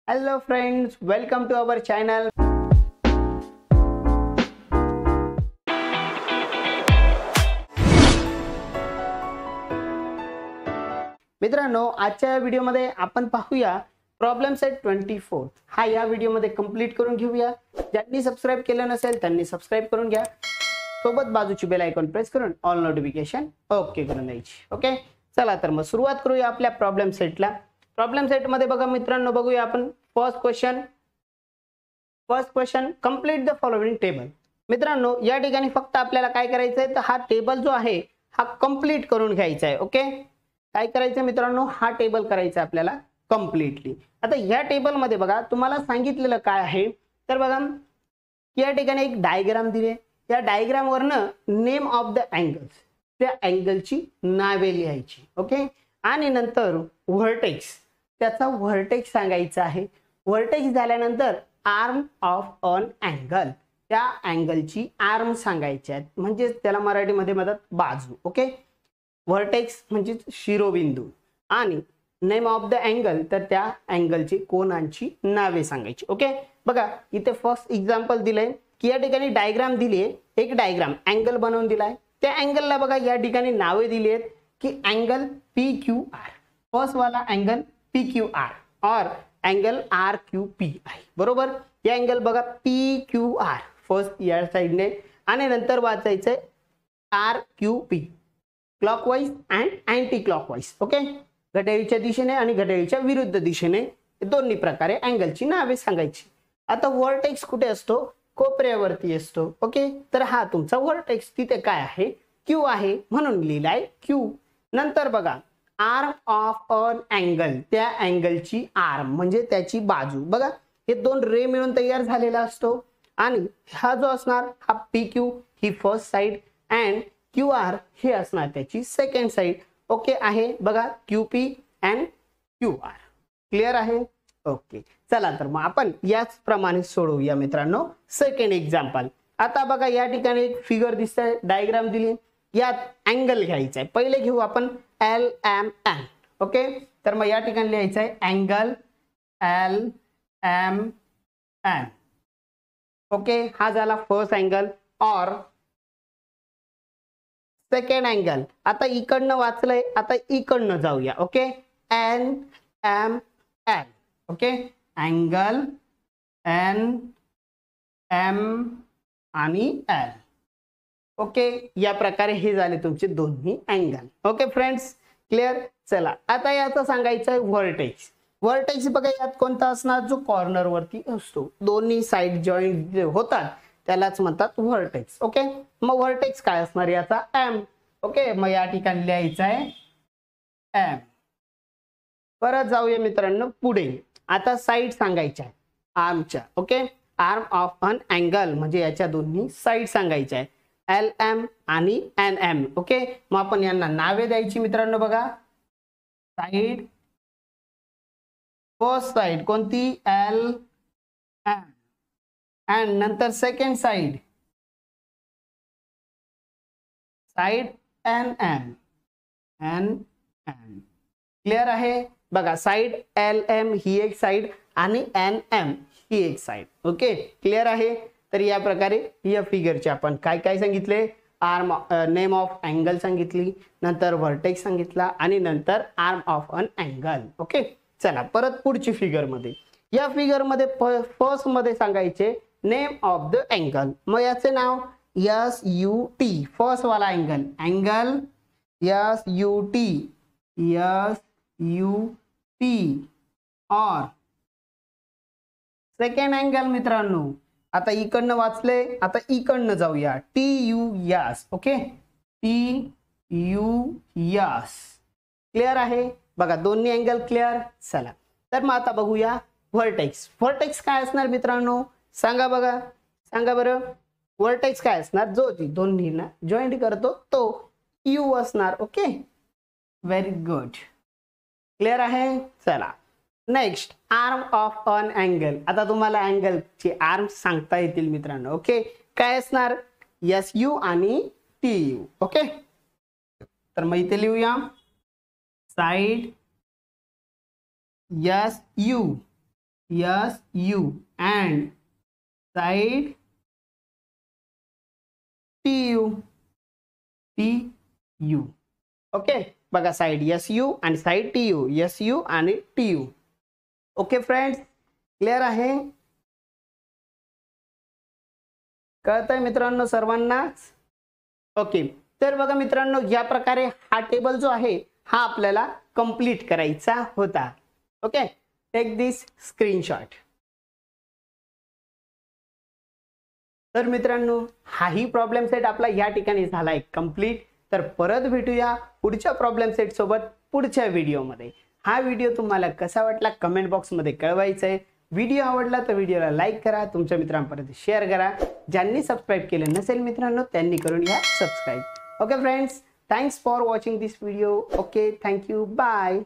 Hello friends, welcome to our channel. मित्रांनो, आजच्या व्हिडिओमध्ये आपण पाहूया प्रॉब्लेम सेट 24. हा या व्हिडिओमध्ये कंप्लीट करून घेऊया. ज्यांनी सबस्क्राइब केलं नसेल त्यांनी सबस्क्राइब करून घ्या. सोबत बाजूची बेल आयकॉन प्रेस करून ऑल नोटिफिकेशन ओके करून द्यायची. ओके, चला तर मग सुरुवात करूया आपल्या प्रॉब्लेम सेटला. प्रॉब्लेम सेट मध्ये बघा मित्रांनो, बघूया आपण first question complete the following table. मित्रांनो, या ठिकाणी फक्त आपल्याला काय करायचं आहे तर हा टेबल जो आहे हा कंप्लीट करून घ्यायचा आहे. ओके, काय करायचं मित्रांनो, हा टेबल करायचा आपल्याला कंप्लीटली. आता या टेबल मध्ये बघा तुम्हाला सांगितलेलं काय आहे तर बघा या ठिकाणी एक डायग्राम दिले. या डायग्राम वरनं नेम ऑफ द अँगल्स, त्या अँगलची नावे लिहायची. ओके, आणि नंतर व्हर्टेक्स, त्याचा व्हर्टेक्स सांगायचा आहे. व्हर्टेक्स झाल्यानंतर आर्म ऑफ अन अँगल, त्या अँगलची आर्म सांगायची आहे, म्हणजे त्याला मराठीमध्ये म्हणतात बाजू. ओके, व्हर्टेक्स म्हणजे शिरोबिंदू आणि नेम ऑफ द अँगल तर त्या अँगलची कोनांची नावे सांगायची. ओके, बघा इथे फर्स्ट एक्झाम्पल दिलंय की या ठिकाणी डायग्राम दिली आहे, एक डायग्राम अँगल बनवून दिलाय. त्या अँगलला बघा या ठिकाणी नावे दिली आहेत की अँगल PQR, फर्स्ट वाला अँगल PQR और अँगल RQP आहे. बरोबर, या अँगल बघा PQR फर्स्ट या साइडने आणि नंतर वाचायचंय RQP, clockwise and anti clockwise. Okay, घड्याळीच्या दिशेने आणि घड्याळीच्या विरुद्ध दिशेने दोन्ही प्रकारे अँगलची नावे सांगायची. आता व्हर्टेक्स कुठे असतो? कोपऱ्यावरती असतो. ओके, तर हा तुमचा व्हर्टेक्स तिथे काय आहे? Q आहे, म्हणून लिहिलाय Q. नंतर बघा आर्म ऑफ अन अँगल, त्या अँगलची आर्म म्हणजे त्याची बाजू. बघा हे दोन रे मिळून तयार झालेला असतो आणि हा जो असणार हा PQ he first side and QR हे असणार त्याची सेकंड साइड. ओके आहे, बघा QP अँड QR. क्लिअर आहे? ओके, चला तर मग आपण याच प्रमाणे सोडवूया मित्रांनो सेकंड एक्झाम्पल. आता बघा या ठिकाणी एक फिगर दिसतंय, डायग्राम दिली, यात अँगल घ्यायचा आहे. पहिले घेऊ आपण LMN. ओके, तर मग या ठिकाणी लिहायचं आहे अँगल LMN. ओके, हा झाला फर्स्ट अँगल और सेकंड अँगल. आता इकडनं वाचलंय, आता इकडनं जाऊया. Okay, NMN. Okay, angle NM आणि L. ओके, या प्रकारे हे झाले तुमचे दोन्ही अँगल. Okay friends, clear? चला आता याचं सांगायचं आहे व्हर्टेक्स. व्हर्टेक्स बघा यात कोणता असणार? जो कॉर्नर वरती असतो, दोन्ही साइड जॉईंट होतात त्यालाच म्हणतात व्हर्टेक्स. ओके, मग व्हर्टेक्स काय असणार याचा? M. ओके, मग या ठिकाणी लिहायचं आहे M. परत जाऊया मित्रांनो पुढे. आता साइड सांगायच्या आर्मच्या. Okay, arm of an angle म्हणजे याच्या दोन्ही साइड सांगायच्या आहे, LM आणि NM. ओके, मग आपण यांना नावे द्यायची मित्रांनो. बघा साइड, फर्स्ट साइड कोणती? LM अँड नंतर सेकंड साइड NM. क्लिअर आहे? बघा साइड LM ही एक साइड आणि NM ही एक साइड. ओके, क्लिअर आहे? तर या प्रकारे या फिगरचे आपण काय काय सांगितले? आर्म, नेम ऑफ अँगल सांगितली, नंतर व्हर्टेक्स सांगितला आणि नंतर arm of an angle. Okay, चला परत पुढची फिगर मध्ये. या फिगर मध्ये फर्स्ट मध्ये सांगायचे नेम ऑफ द अँगल. मग याचे नाव SUT, फर्स्ट वाला अँगल SUT और सेकंड अँगल मित्रांनो. आता इकडनं वाचले, आता इकडनं जाऊया TUS. Okay, TUS. क्लिअर आहे? बघा दोन्ही अँगल क्लिअर. चला तर मग आता बघूया व्हर्टेक्स. व्हर्टेक्स काय असणार मित्रांनो? सांगा बघा, सांगा बरं. व्हर्टेक्स काय असणार? जो दोन्हींना जॉईंट करतो तो U असणार. ओके, व्हेरी गुड, क्लिअर आहे? चला next arm of an angle. आता तुम्हाला अँगलची आर्म सांगता येतील मित्रांनो. ओके, काय असणार? SU आणि TU. ओके, तर मग इथे लिहूया side SU yes you and side TU. Okay, बघा साईड SU आणि साईड TU, SU आणि TU. ओके फ्रेंड्स, क्लिअर आहे? कळतंय मित्रांनो सर्वांनाच? ओके, तर बघा मित्रांनो, या प्रकारे हा टेबल जो आहे हा आपल्याला कंप्लीट करायचा होता. ओके, टेक दिस स्क्रीनशॉट. तर मित्रांनो, हाही प्रॉब्लेम सेट आपला या ठिकाणी झालाय कंप्लीट. तर परत भेटूया पुढच्या प्रॉब्लेम सेट सोबत पुढच्या व्हिडिओमध्ये. हा व्हिडिओ तुम्हाला कसा वाटला कमेंट बॉक्समध्ये कळवायचं आहे. व्हिडिओ आवडला तर व्हिडिओला लाईक करा, तुमच्या मित्रांपर्यंत शेअर करा. ज्यांनी सबस्क्राईब केले नसेल मित्रांनो त्यांनी करून घ्या subscribe. Okay friends, thanks for watching this video. Okay, thank you, bye.